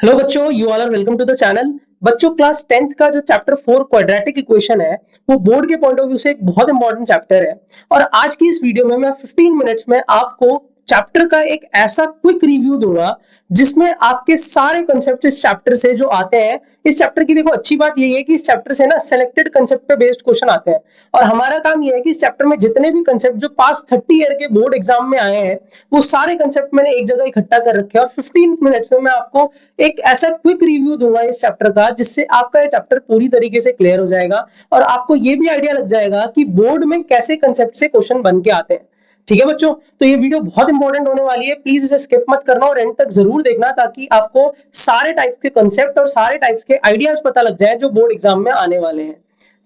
Hello बच्चों, you all are welcome to the channel. बच्चों, class 10th का जो चैप्टर 4 क्वाड्रेटिक इक्वेशन है वो बोर्ड के पॉइंट ऑफ व्यू से एक बहुत इंपॉर्टेंट चैप्टर है। और आज की इस वीडियो में मैं 15 मिनट्स में आपको चैप्टर का एक ऐसा क्विक रिव्यू दूंगा जिसमें आपके सारे कंसेप्ट इस चैप्टर से जो आते हैं। इस चैप्टर की देखो अच्छी बात यही है कि इस चैप्टर से ना सेलेक्टेड कंसेप्ट पे बेस्ड क्वेश्चन आते हैं। और हमारा काम यह है कि इस चैप्टर में जितने भी कंसेप्ट जो पास्ट 30 ईयर के बोर्ड एग्जाम में आए हैं वो सारे कंसेप्ट मैंने एक जगह इकट्ठा कर रखे हैं। और 15 मिनट्स में मैं आपको एक ऐसा क्विक रिव्यू दूंगा इस चैप्टर का जिससे आपका ये चैप्टर पूरी तरीके से क्लियर हो जाएगा और आपको ये भी आइडिया लग जाएगा कि बोर्ड में कैसे कंसेप्ट से क्वेश्चन बन के आते हैं। ठीक है बच्चों, तो ये वीडियो बहुत इंपॉर्टेंट होने वाली है, प्लीज इसे स्किप मत करना और एंड तक जरूर देखना ताकि आपको सारे टाइप के कंसेप्ट और सारे टाइप्स के आइडियाज पता लग जाए जो बोर्ड एग्जाम में आने वाले हैं।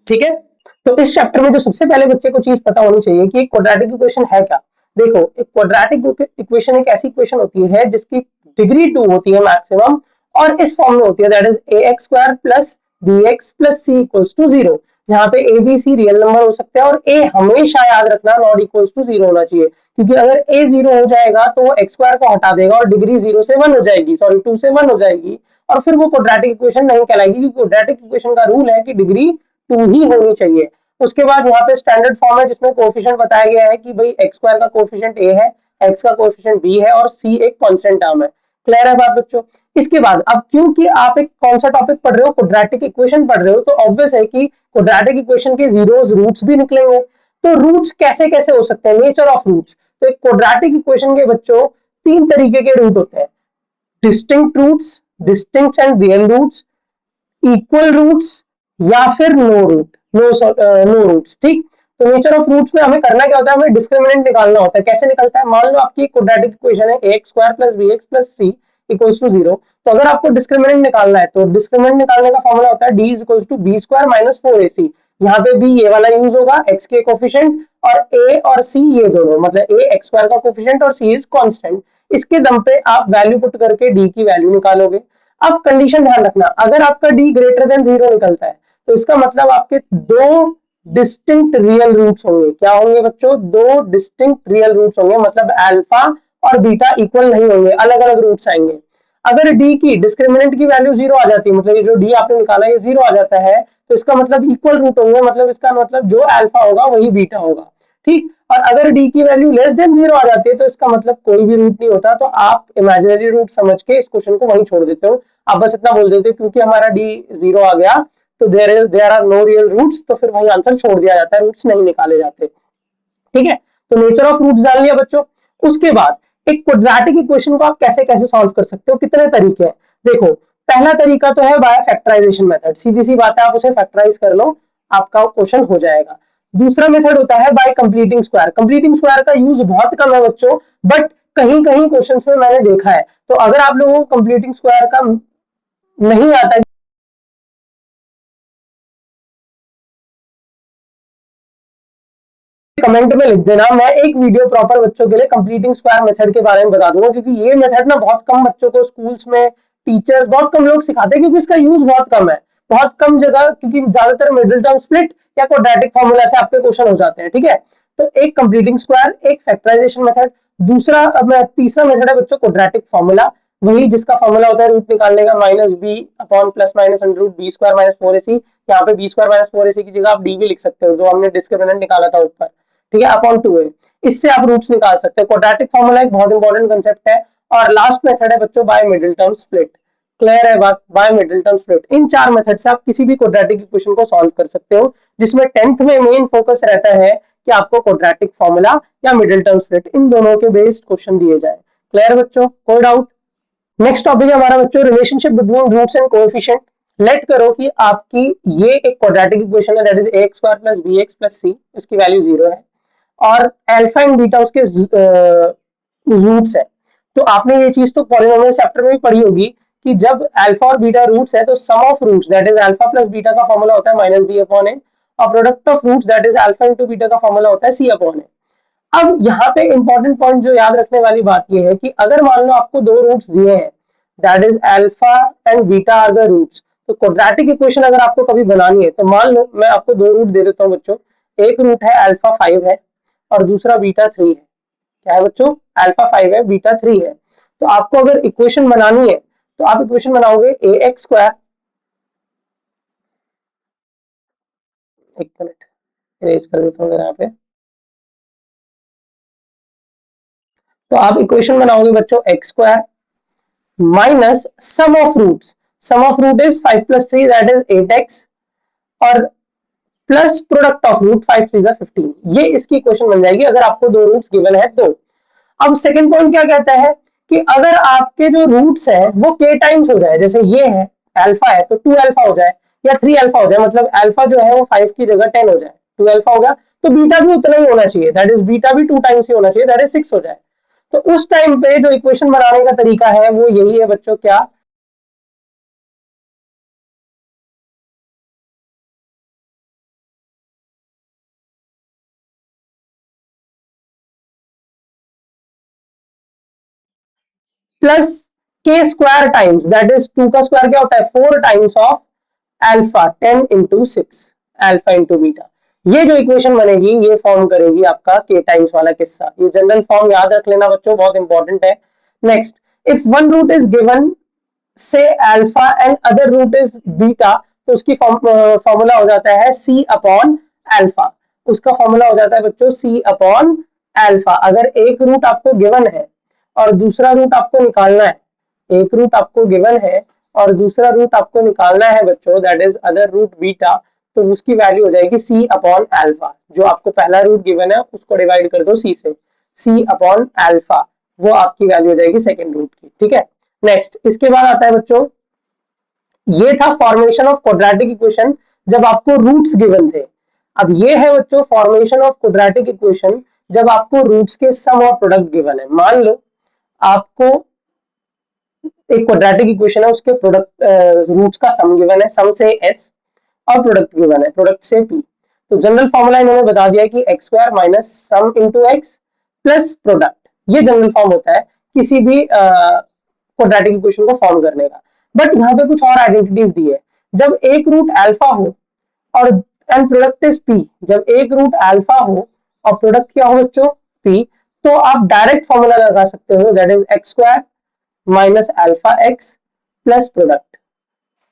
ठीक है, तो इस चैप्टर में जो सबसे पहले बच्चे को चीज पता होनी चाहिए कि क्वाड्रेटिक इक्वेशन है क्या। देखो, एक क्वाड्रेटिक इक्वेशन एक ऐसी इक्वेशन होती है जिसकी डिग्री 2 होती है मैक्सिमम और इस फॉर्म में होती है, that is ax square plus bx plus c equals to 0। यहाँ पे a b c real number हो सकते हैं और a हमेशा याद रखना नॉट इक्वल्स टू 0 होना चाहिए, क्योंकि अगर a 0 हो जाएगा तो वो x स्क्वायर को हटा देगा और डिग्री 0 से 1 हो जाएगी, सॉरी 2 से 1 हो जाएगी और फिर वो क्वाड्रेटिक इक्वेशन नहीं कहलाएगी, क्योंकि क्वाड्रेटिक इक्वेशन का रूल है कि डिग्री 2 ही होनी चाहिए। उसके बाद यहाँ पे स्टैंडर्ड फॉर्म है जिसमें कोएफिशिएंट बताया गया है कि भाई x स्क्वायर का कोएफिशिएंट a है, x का कोएफिशिएंट b है और c एक कांस्टेंट टर्म है। क्लियर है बात बच्चों? इसके बाद अब क्योंकि आप एक कौन सा टॉपिक पढ़ रहे हो, क्वाड्रेटिक इक्वेशन पढ़ रहे हो, तो ऑब्वियस है कि क्वाड्रेटिक इक्वेशन के जीरोस रूट्स भी निकलेंगे। तो रूट्स कैसे कैसे हो सकते हैं, नेचर ऑफ रूट्स। तो एक क्वाड्रेटिक इक्वेशन के बच्चों तीन तरीके के रूट होते हैं, distinct roots, distinct and real roots, equal roots या फिर नो रूट, नो रूट्स। ठीक, तो नेचर ऑफ रूट्स में हमें करना क्या होता है, हमें डिस्क्रिमिनेंट निकालना होता है। कैसे निकलता है, मान लो आपकी क्वाड्रेटिक इक्वेशन है ax square plus bx plus c equals to 0। तो अगर आपको डिस्क्रिमिनेंट निकालना है तो डिस्क्रिमिनेंट निकालने का फॉर्मूला होता है d equals to b square minus 4ac। यहाँ पे b ये वाला यूज होगा, x के कोफिशिएंट, और a और c ये दोनों, मतलब a x स्क्वायर का कोफिशिएंट और c इज कांस्टेंट। इसके दम पे आप वैल्यू पुट करके d की वैल्यू निकालोगे। अब कंडीशन ध्यान रखना, अगर आपका d ग्रेटर देन 0 निकलता है तो इसका मतलब आपके दो डिस्टिंक्ट रियल रूट्स होंगे। क्या होंगे बच्चों? दो डिस्टिंक्ट रियल रूट्स होंगे, मतलब अल्फा और बीटा इक्वल नहीं होंगे, अलग अलग रूट्स आएंगे। अगर डी की डिस्क्रिमिनेंट की वैल्यू 0 आ जाती है, मतलब ये जो डी आपने निकाला है 0 आ जाता है, तो इसका मतलब इक्वल रूट होंगे, मतलब इसका मतलब जो अल्फा होगा वही बीटा होगा। ठीक, और अगर डी की वैल्यू लेस देन 0 आ जाती है तो इसका मतलब कोई भी रूट नहीं होता, तो आप इमेजिनरी रूट समझ के इस क्वेश्चन को वहीं छोड़ देते हो। आप बस इतना बोल देते हो क्योंकि हमारा डी 0 आ गया तो there are no real roots, तो फिर वही आंसर छोड़ दिया जाता है, रूट्स नहीं निकाले जाते। ठीक है, तो नेचर ऑफ रूट्स जान लिया बच्चों। उसके बाद एक क्वाड्रेटिक इक्वेशन को आप कैसे कैसे सॉल्व कर सकते हो, कितने तरीके हैं। देखो, पहला तरीका तो है बाय फैक्टराइजेशन मेथड, सीधी सी बात है, आप उसे फैक्टराइज कर लो, आपका क्वेश्चन हो जाएगा। दूसरा मेथड होता है bye completing square. Completing square का यूज बहुत कम है बच्चों, बट कहीं कहीं क्वेश्चंस में मैंने देखा है। तो अगर आप लोगों को कंप्लीटिंग स्क्वायर का नहीं आता, कमेंट में लिख देना, मैं एक वीडियो प्रॉपर बच्चों के लिए कंप्लीटिंग स्क्वायर मेथड के बारे में बता दूंगा, क्योंकि ये मेथड ना बहुत कम बच्चों को स्कूल्स में, टीचर्स बहुत कम लोग सिखाते हैं, क्योंकि इसका यूज बहुत कम है, बहुत कम जगह, क्योंकि ज्यादातर मिडिल टर्म स्प्लिट या क्वाड्रेटिक फॉर्मूला से आपके क्वेश्चन हो जाते हैं। ठीक है, तो एक कंप्लीटिंग स्क्वायर, एक फैक्टराइजेशन मेथड, दूसरा तीसरा मेथड है बच्चों क्वाड्रेटिक फॉर्मूला, वही जिसका फॉर्मूला होता है रूट निकालने का, minus B upon plus minus under root B square minus 4ac। यहाँ पे बी स्क्वायर माइनस 4ac की जगह आप डी भी लिख सकते हो, जो हमने डिस्क्रिमिनेंट निकाला था ऊपर। ठीक है, अपॉन 2a, इससे आप रूट्स निकाल सकते हैं। क्वाड्रेटिक फॉर्मूला एक बहुत इंपॉर्टेंट कंसेप्ट है। और लास्ट मेथड है बच्चों by middle term split. Clear है बात, बाय मिडिल टर्म स्प्लिट। इन चार मेथड से आप किसी भी क्वाड्रेटिक इक्वेशन को सॉल्व कर सकते हो, जिसमें 10th में मेन फोकस रहता है कि आपको क्वाड्रेटिक फॉर्मूला या मिडिल टर्म स्प्लिट इन दोनों के बेस्ड क्वेश्चन दिए जाए। क्लियर बच्चों, कोई डाउट? नेक्स्ट टॉपिक है हमारा बच्चों relationship between roots and coefficient. Let करो कि आपकी ये एक क्वाड्रेटिक इक्वेशन है, that is ax square plus bx plus c, इसकी वैल्यू 0 है और अल्फा एंड बीटा उसके रूट्स है। तो आपने ये चीज तो पॉलिनोमियल चैप्टर में भी पढ़ी होगी कि जब अल्फा और बीटा रूट्स है तो sum of roots that is alpha plus beta का फॉर्मूला होता है माइनस बी अपॉन ए, और product of roots that is alpha into beta का फॉर्मूला होता है सी अपॉन ए। अब यहाँ पे इंपॉर्टेंट पॉइंट जो याद रखने वाली बात ये है कि अगर मान लो आपको दो रूट्स दिए हैं, that is alpha and beta are the roots, तो क्वाड्रेटिक इक्वेशन अगर आपको कभी बनानी है तो मान लो मैं आपको दो रूट दे देता हूँ बच्चों। एक रूट है अल्फा 5 है और दूसरा बीटा 3 है। क्या है बच्चों? अल्फा 5 है, बीटा 3 है। तो आपको अगर इक्वेशन बनानी है तो आप इक्वेशन बनाओगे ax², एक मिनट इरेज कर देता हूँ यहाँ पे, तो आप इक्वेशन बनाओगे बच्चों x² minus sum of roots, sum of root is 5 + 3 that is 8x, और प्लस प्रोडक्ट ऑफ रूट 5 3 15, ये इसकी इक्वेशन बन जाएगी अगर आपको दो रूट्स गिवन है तो। अब सेकंड पॉइंट क्या कहता है कि अगर आपके जो रूट्स है वो k टाइम्स हो जाए, जैसे ये है अल्फा है तो 2 अल्फा हो जाए या 3 अल्फा हो जाए, मतलब अल्फा जो है वो 5 की जगह 10 हो जाए, 2 अल्फा हो गया, तो बीटा भी उतना ही होना चाहिए, दैट इज बीटा भी 2 टाइम्स ही होना चाहिए, दैट इज 6 हो जाए। तो उस टाइम पे जो इक्वेशन बनाने का तरीका है वो यही है बच्चों, क्या, plus k² times, that is 2 का स्क्वायर क्या होता है 4 times of alpha, 10 into 6 alpha into beta. ये जो इक्वेशन बनेगी ये फॉर्म करेगी आपका k टाइम्स वाला किस्सा। ये जनरल फॉर्म याद रख लेना बच्चों, बहुत इंपॉर्टेंट है। Next, if one root is given से alpha and other root is beta, तो उसकी फॉर्मूला हो जाता है c अपॉन अल्फा, उसका फॉर्मूला हो जाता है बच्चों c अपॉन अल्फा। अगर एक रूट आपको गिवन है और दूसरा रूट आपको निकालना है, एक रूट आपको गिवन है और दूसरा रूट आपको निकालना है बच्चों, that is other root beta, तो उसकी वैल्यू हो जाएगी c अपॉन अल्फा। जो आपको पहला रूट गिवन है उसको डिवाइड कर दो c से, c अपॉन अल्फा, वो आपकी वैल्यू हो जाएगी सेकंड रूट की, ठीक है। नेक्स्ट, इसके बाद आता है बच्चों, ये था फॉर्मेशन ऑफ क्वाड्रेटिक इक्वेशन जब आपको रूट्स गिवन थे। अब ये है बच्चों फॉर्मेशन ऑफ क्वाड्रेटिक इक्वेशन जब आपको रूट्स के सम और प्रोडक्ट गिवन है। मान लो आपको एक क्वाड्रेटिक इक्वेशन है, उसके प्रोडक्ट रूट्स का सम गिवन है, सम से s, और प्रोडक्ट गिवन है, प्रोडक्ट से p। तो जनरल फॉर्मूला इन्होंने बता दिया कि x² माइनस सम इंटू एक्स प्लस प्रोडक्ट, ये जनरल फॉर्म होता है किसी भी क्वाड्रेटिक इक्वेशन को फॉर्म करने का। बट यहाँ पे कुछ और आइडेंटिटीज दी है, जब एक रूट अल्फा हो और एंड प्रोडक्ट इज p, जब एक रूट अल्फा हो और प्रोडक्ट क्या हो बच्चों p, तो आप डायरेक्ट फॉर्मूला लगा सकते हो, that is x² minus alpha x plus product.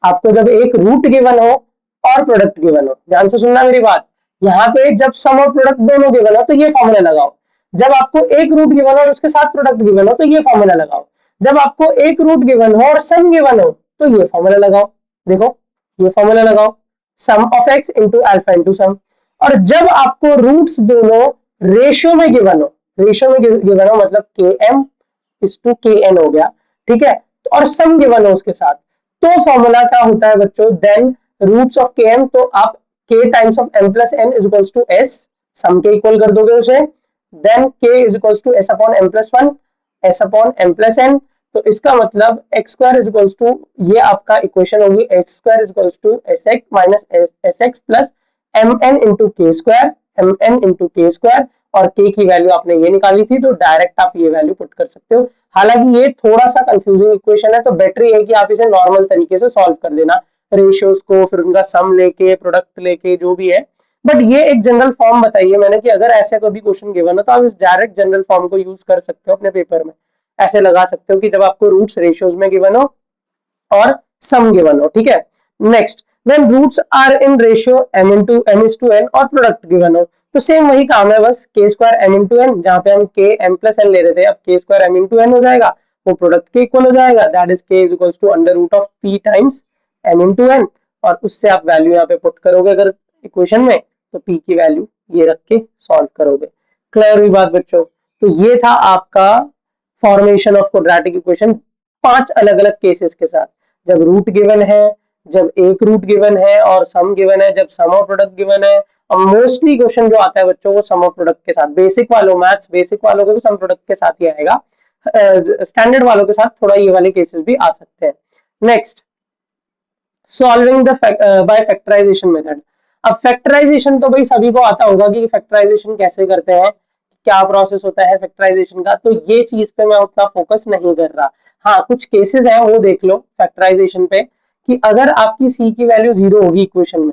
आपको जब एक रूट गिवन हो और प्रोडक्ट गिवन हो, ध्यान से सुनना मेरी बात, यहाँ पे जब सम और प्रोडक्ट दोनों गिवन हो तो ये फॉर्मूला लगाओ, जब आपको एक रूट गिवन हो और उसके साथ प्रोडक्ट गिवन हो तो ये फॉर्मूला लगाओ, जब आपको एक रूट गिवन हो और सम गिवन हो तो ये फॉर्मूला लगाओ। देखो ये फॉर्मूला लगाओ, sum of X into alpha into sum. और जब आपको रूट्स दोनों रेशियो में गिवन हो, रेशियो में गिवन हो मतलब के एम इज टू के एन हो गया, ठीक है, और सम गिवन हो उसके साथ, तो फॉर्मूला क्या होता है बच्चों, then roots of K M, तो आप k times of m plus N is equals to s, sum के इक्वल कर दोगे उसे, then k is equals to s upon m plus 1, s upon m plus n। तो इसका मतलब x² is equals to, ये आपका इक्वेशन होगी x² is equals to sx minus sx plus mn into k square, mn into k square, और k की value आपने ये निकाली थी तो डायरेक्ट आप ये वैल्यू पुट कर सकते हो। हालांकि ये थोड़ा सा कंफ्यूजिंग इक्वेशन है, तो बेटर है कि आप इसे नॉर्मल तरीके से सॉल्व कर देना, रेशियोज को फिर उनका सम लेके प्रोडक्ट लेके जो भी है। बट ये एक जनरल फॉर्म बताइए मैंने कि अगर ऐसे कभी क्वेश्चन गिवन हो तो आप इस डायरेक्ट जनरल फॉर्म को यूज कर सकते हो अपने पेपर में, ऐसे लगा सकते हो कि जब आपको रूट्स रेशियोज में गिवन हो और सम गिवन हो, ठीक है। Next, when roots are in ratio m into m is to n और प्रोडक्ट गिवन हो, तो सेम वही काम है, बस k² m into n, जहां पे हम k m plus n ले रहे थे, अब k² m into n हो जाएगा, वो प्रोडक्ट के इक्वल हो जाएगा, that is k is equals to under root of p times m into n, और उससे आप वैल्यू यहाँ पे पुट करोगे अगर इक्वेशन में, तो p की वैल्यू ये रख के सॉल्व करोगे। क्लियर हुई बात बच्चों? तो ये था आपका फॉर्मेशन ऑफ क्वाड्रेटिक इक्वेशन 5 अलग अलग केसेस के साथ, जब रूट गिवन है, जब एक रूट गिवन है और सम गिवन है, जब सम और प्रोडक्ट गिवन है, और मोस्टली क्वेश्चन जो आता है बच्चों वो सम और प्रोडक्ट के साथ, बेसिक वालों मैथ्स बेसिक वालों को तो सम प्रोडक्ट के साथ ही आएगा, स्टैंडर्ड वालों के साथ थोड़ा ये वाले केसेस भी आ सकते हैं। Next, solving the by factorisation method. अब फैक्टराइजेशन तो भाई सभी को आता होगा कि फैक्टराइजेशन कैसे करते हैं, क्या प्रोसेस होता है फैक्टराइजेशन का, तो ये चीज पे मैं उतना फोकस नहीं कर रहा। हाँ, कुछ केसेस हैं वो देख लो फैक्टराइजेशन पे, कि अगर आपकी c की वैल्यू 0 होगी इक्वेशन में,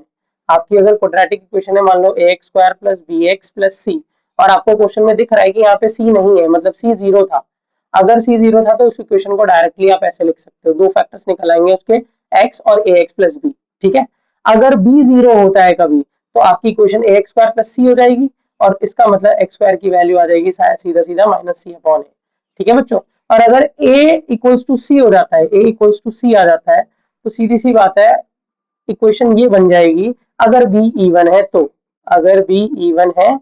आपकी अगर क्वाड्रेटिक इक्वेशन है मान लो ax² plus bx plus c, और आपको क्वेश्चन में दिख रहा है कि यहाँ पे c नहीं है, मतलब c 0 था, अगर c 0 था तो उस इक्वेशन को डायरेक्टली आप ऐसे लिख सकते हो, दो फैक्टर्स निकल आएंगे उसके, x और ax प्लस b। ठीक है, अगर b 0 होता है कभी तो आपकी equation ax square plus c हो जाएगी, और इसका मतलब x स्क्वायर की वैल्यू आ जाएगी सीधा सीधा माइनस सी अपॉन ए। ठीक है बच्चों, और अगर a इक्वल्स टू सी हो जाता है, a इक्वल्स टू सी आ जाता है, तो सीधी सी बात है इक्वेशन ये बन जाएगी, अगर b इवन है तो, अगर b इवन है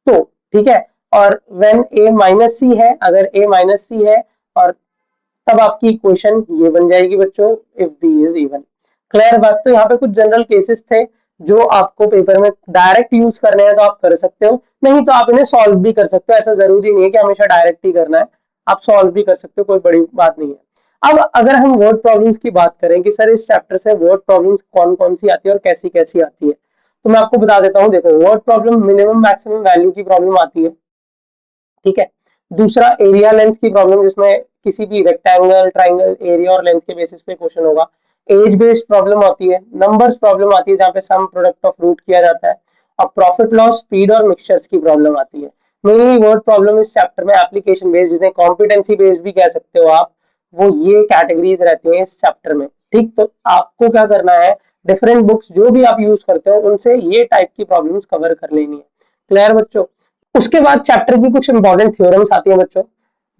तो। ठीक है, और व्हेन a माइनस सी है, अगर a माइनस सी है, और तब आपकी इक्वेशन ये बन जाएगी बच्चों, if b is even. Clear बात। तो यहाँ पे कुछ जनरल केसेस थे जो आपको पेपर में डायरेक्ट यूज करने हैं तो आप कर सकते हो, नहीं तो आप इन्हें सॉल्व भी कर सकते हो, ऐसा जरूरी नहीं है कि हमेशा डायरेक्ट ही करना है, आप सॉल्व भी कर सकते हो, कोई बड़ी बात नहीं है। अब अगर हम वर्ड प्रॉब्लम्स की बात करें कि सर इस चैप्टर से वर्ड प्रॉब्लम्स कौन कौन सी आती है और कैसी कैसी आती है, तो मैं आपको बता देता हूँ। देखो, word problem minimum maximum value की प्रॉब्लम आती है। ठीक है, दूसरा एरिया लेंथ की प्रॉब्लम, जिसमें किसी भी रेक्टेंगल, ट्राइंगल, एरिया और लेंथ के बेसिस पे क्वेश्चन होगा। एज बेस्ड प्रॉब्लम आती है, नंबर्स प्रॉब्लम आती है जहाँ पे सम प्रोडक्ट ऑफ रूट किया जाता है, और प्रॉफिट लॉस, स्पीड और मिक्सचर्स की प्रॉब्लम आती है। मेनली वर्ड प्रॉब्लम इस चैप्टर में एप्लीकेशन बेस्ड, जिसे कॉम्पिटेंसी बेस्ड भी कह सकते हो आप, वो ये कैटेगरीज रहती है इस चैप्टर में। ठीक, तो आपको क्या करना है, डिफरेंट बुक्स जो भी आप यूज करते हो उनसे ये टाइप की प्रॉब्लम्स कवर कर लेनी है। क्लियर बच्चों। उसके बाद चैप्टर की कुछ इंपॉर्टेंट थ्योरम्स आती है बच्चों,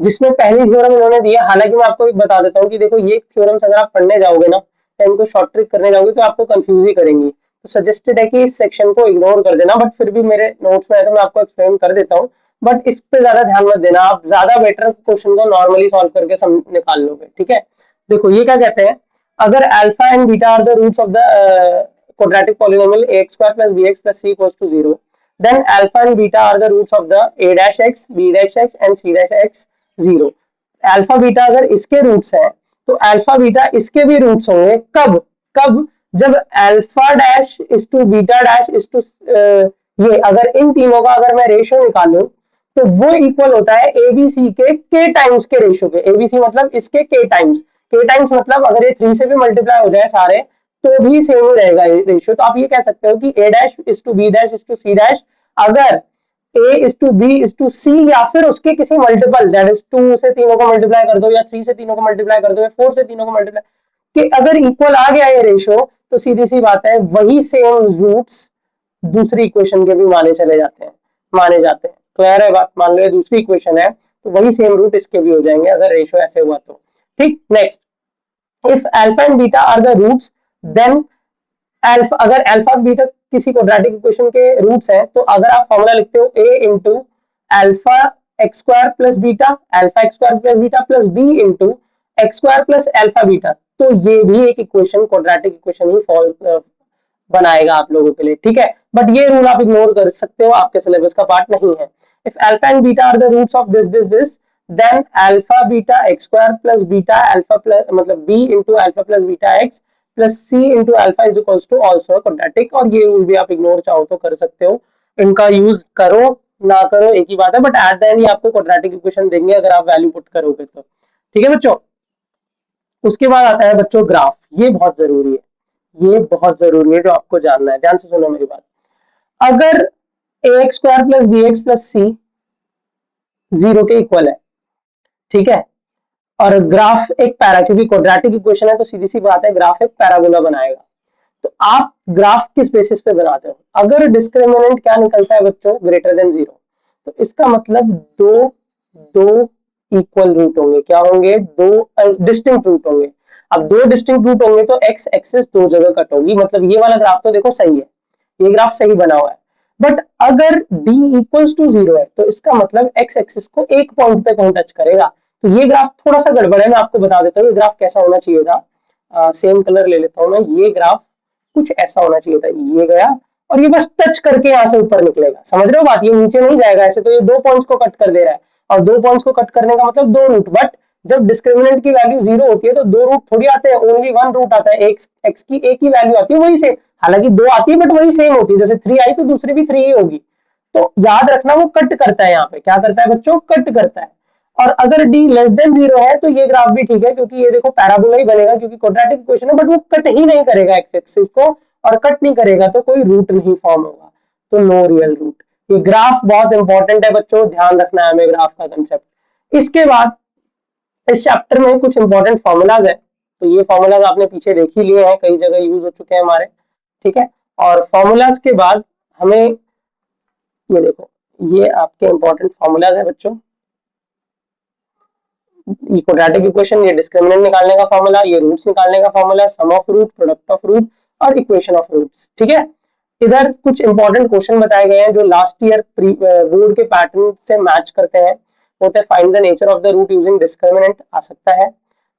जिसमें पहली थ्योरम इन्होंने दी है। हालांकि मैं आपको एक बता देता हूँ कि देखो, ये थ्योरम्स अगर आप पढ़ने जाओगे ना या इनको शॉर्ट ट्रिक करने जाओगे तो आपको कंफ्यूज ही करेंगी, तो सजेस्टेड है कि इस सेक्शन को इग्नोर कर देना, बट फिर भी मेरे नोट्स में है तो मैं आपको एक्सप्लेन कर देता हूँ, बट इस पे ज्यादा ध्यान मत देना, आप ज्यादा बेटर क्वेश्चन को नॉर्मली सॉल्व करके निकाल लोगे। ठीक है, देखो ये क्या कहते हैं, अगर alpha and beta are the roots of the quadratic polynomial ax square plus bx plus c equals to 0, then alpha and beta are the roots of the a dash x, b dash x and c dash x 0। Alpha beta अगर इसके roots हैं तो alpha beta इसके भी roots होंगे, कब कब, जब alpha dash is to beta dash is to, ये अगर इन तीनों का अगर मैं रेशियो निकालूं तो वो इक्वल होता है एबीसी के टाइम्स के रेशियो के। एबीसी मतलब इसके के टाइम्स, के टाइम्स मतलब अगर ये 3 से भी मल्टीप्लाई हो जाए सारे तो भी सेम ही रहेगा रेशियो। तो आप ये कह सकते हो कि a dash is to B dash is to C dash, अगर a is to B is to C या फिर उसके किसी मल्टीपल, दैट इज 2 से तीनों को मल्टीप्लाई कर दो या 3 से तीनों को मल्टीप्लाई कर दो या 4 से तीनों को मल्टीप्लाई, कि अगर इक्वल आ गया ये रेशियो तो सीधी सी बात है वही सेम रूट्स दूसरी इक्वेशन के भी माने चले जाते हैं, माने जाते हैं। क्लियर है बात। मान लो ये दूसरी इक्वेशन है तो वही सेम रूट इसके भी हो जाएंगे अगर रेशियो ऐसे हुआ तो। ठीक, next, if alpha and beta are the roots then alpha, अगर अल्फा बीटा किसी क्वाड्रेटिक इक्वेशन के रूट्स हैं तो अगर आप फॉर्मूला लिखते हो a into alpha X square plus beta, alpha X square plus beta plus b into X square plus alpha beta, तो ये भी एक इक्वेशन क्वाड्रेटिक इक्वेशन ही बनाएगा आप लोगों के लिए। ठीक है, बट ये रूल आप इग्नोर कर सकते हो, आपके सिलेबस का पार्ट नहीं है। If alpha and beta are the roots of this this this, then alpha beta X square plus beta alpha plus मतलब b into alpha plus beta X plus c into alpha is equals to also quadratic. और ये rule भी आप ignore चाहो तो कर सकते हो, इनका यूज करो ना करो एक ही बात है, बट एट द एंड ये आपको क्वाड्रेटिक इक्वेशन देंगे अगर आप वैल्यू पुट करोगे तो। ठीक है बच्चों, उसके बाद आता है बच्चों ग्राफ। ये बहुत जरूरी है, ये बहुत जरूरी है जो आपको जानना है, ध्यान से सुनो मेरी बात। अगर ax square plus B X plus C 0 के इक्वल है, ठीक है, और ग्राफ एक पैरा, क्योंकि क्वाड्रेटिक इक्वेशन है तो सीधी सी बात है ग्राफ एक पैराबोला बनाएगा, तो आप ग्राफ किस बेसिस पे बनाते हो। अगर डिस्क्रिमिनेंट क्या निकलता है बच्चों, ग्रेटर देन 0, तो इसका मतलब दो दो इक्वल रूट होंगे। क्या होंगे, दो डिस्टिंक्ट रूट होंगे। अब दो डिस्टिंक्ट रूट होंगे तो एक्स एक्सिस दो जगह कट होगी, मतलब ये वाला ग्राफ तो देखो सही है, ये ग्राफ सही बना हुआ है। बट अगर d इक्वल्स टू 0 है तो इसका मतलब एक्स एक्सिस को एक पॉइंट पे कहीं टच करेगा, तो ये ग्राफ थोड़ा सा गड़बड़ है। मैं आपको बता देता हूँ ये ग्राफ कैसा होना चाहिए था। सेम कलर ले लेता हूँ मैं, ये ग्राफ कुछ ऐसा होना चाहिए था, ये गया और ये बस टच करके यहाँ से ऊपर निकलेगा, समझ रहे हो बात, ये नीचे नहीं जाएगा ऐसे। तो ये दो पॉइंट्स को कट कर दे रहा है, और दो पॉइंट्स को कट करने का मतलब दो रूट, बट जब डिस्क्रिमिनेंट की वैल्यू 0 होती है तो दो रूट थोड़ी आते हैं, ओनली वन रूट आता है, एक्स की एक ही वैल्यू आती है, वही सेम, हालांकि दो आती है बट वही सेम होती है, जैसे 3 आई तो दूसरी भी 3 ही होगी। तो याद रखना वो कट करता है, यहाँ पे क्या करता है बच्चों, कट करता है। और अगर d लेस देन 0 है तो ये ग्राफ भी ठीक है, क्योंकि ये देखो पैराबोला ही बनेगा, क्योंकि क्वाड्रेटिक इक्वेशन है, बट वो कट ही नहीं करेगा एक्स एक्सिस को, और कट नहीं करेगा तो कोई रूट नहीं फॉर्म होगा, तो नो रियल रूट। ये ग्राफ बहुत इंपॉर्टेंट है बच्चों, ध्यान रखना है हमें ग्राफ का कंसेप्ट। इसके बाद इस चैप्टर में कुछ इंपॉर्टेंट फॉर्मूलाज है, तो ये फॉर्मूलाज आपने पीछे देख ही लिए हैं, कई जगह यूज हो चुके हैं हमारे, ठीक है। और फॉर्मूलाज के बाद हमें ये देखो, ये आपके इंपॉर्टेंट फॉर्मूलाज है बच्चों। ये क्वाड्रेटिक इक्वेशन, ये डिस्क्रिमिनेंट निकालने का फॉर्मूला, ये रूट्स निकालने का formula, sum of root, product of root और इक्वेशन ऑफ रूट्स, ठीक है। इधर कुछ इंपॉर्टेंट क्वेश्चन बताए गए हैं जो लास्ट ईयर बोर्ड के पैटर्न से मैच करते हैं। होते हैं find the nature of the root using discriminant आ सकता है,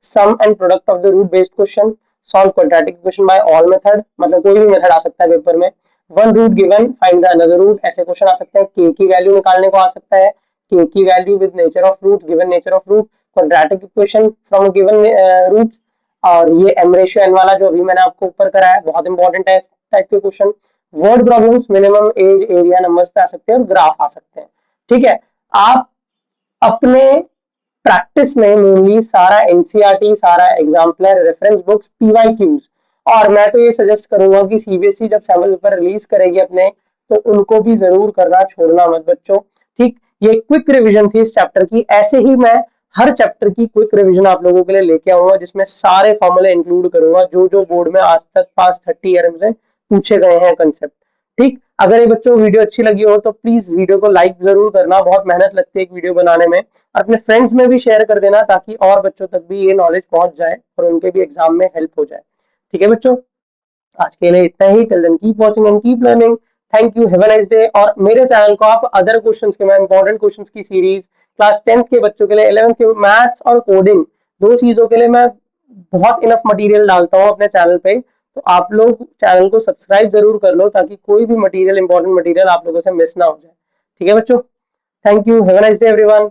sum and product of the root based question, solve quadratic equation by all method, मतलब कोई भी मेथड आ सकता है पेपर में, one root given find the another root, ऐसे क्वेश्चन आ सकते हैं, के की वैल्यू निकालने को आ सकता है, के की value with nature of root, given nature of root, quadratic equation from given roots, और ये एम रेशियो एन वाला जो अभी मैंने आपको ऊपर कराया, बहुत इंपॉर्टेंट है इस टाइप के question. Word problems minimum age area numbers पे आ सकते हैं और ग्राफ आ सकते हैं, ठीक है। आप अपने प्रैक्टिस में मेनली सारा एनसीईआरटी, सारा एग्जाम्पलर, रेफरेंस बुक्स, पीवाईक्यूज, और मैं तो ये सजेस्ट करूंगा कि सीबीएसई जब सैम्पल पेपर रिलीज करेगी अपने, तो उनको भी जरूर करना छोड़ना मत बच्चों, ठीक। ये क्विक रिवीजन थी इस चैप्टर की, ऐसे ही मैं हर चैप्टर की क्विक रिवीजन आप लोगों के लिए लेके आऊंगा, जिसमें सारे फॉर्मूले इंक्लूड करूंगा जो जो बोर्ड में आज तक पास 30 ईयर में पूछे गए हैं कंसेप्ट, ठीक। अगर ये बच्चों वीडियो अच्छी लगी हो तो प्लीज वीडियो को लाइक जरूर करना, बहुत मेहनत लगती है एक वीडियो बनाने में, और अपने फ्रेंड्स में भी शेयर कर देना ताकि और बच्चों तक भी ये नॉलेज पहुंच जाए और उनके भी एग्जाम में हेल्प हो जाए, ठीक है बच्चों। आज के लिए इतना ही, till then keep watching and keep learning, thank you, have a nice day. और मेरे चैनल को आप अदर क्वेश्चंस के, मैं इंपॉर्टेंट क्वेश्चंस की सीरीज क्लास 10th के बच्चों के लिए, 11th के मैथ्स और कोडिंग, दो चीजों के लिए मैं बहुत इनफ मटेरियल डालता हूँ अपने चैनल पे, तो आप लोग चैनल को सब्सक्राइब जरूर कर लो ताकि कोई भी मटेरियल, इंपॉर्टेंट मटेरियल आप लोगों से मिस ना हो जाए, ठीक है बच्चों। Thank you, have a nice day everyone.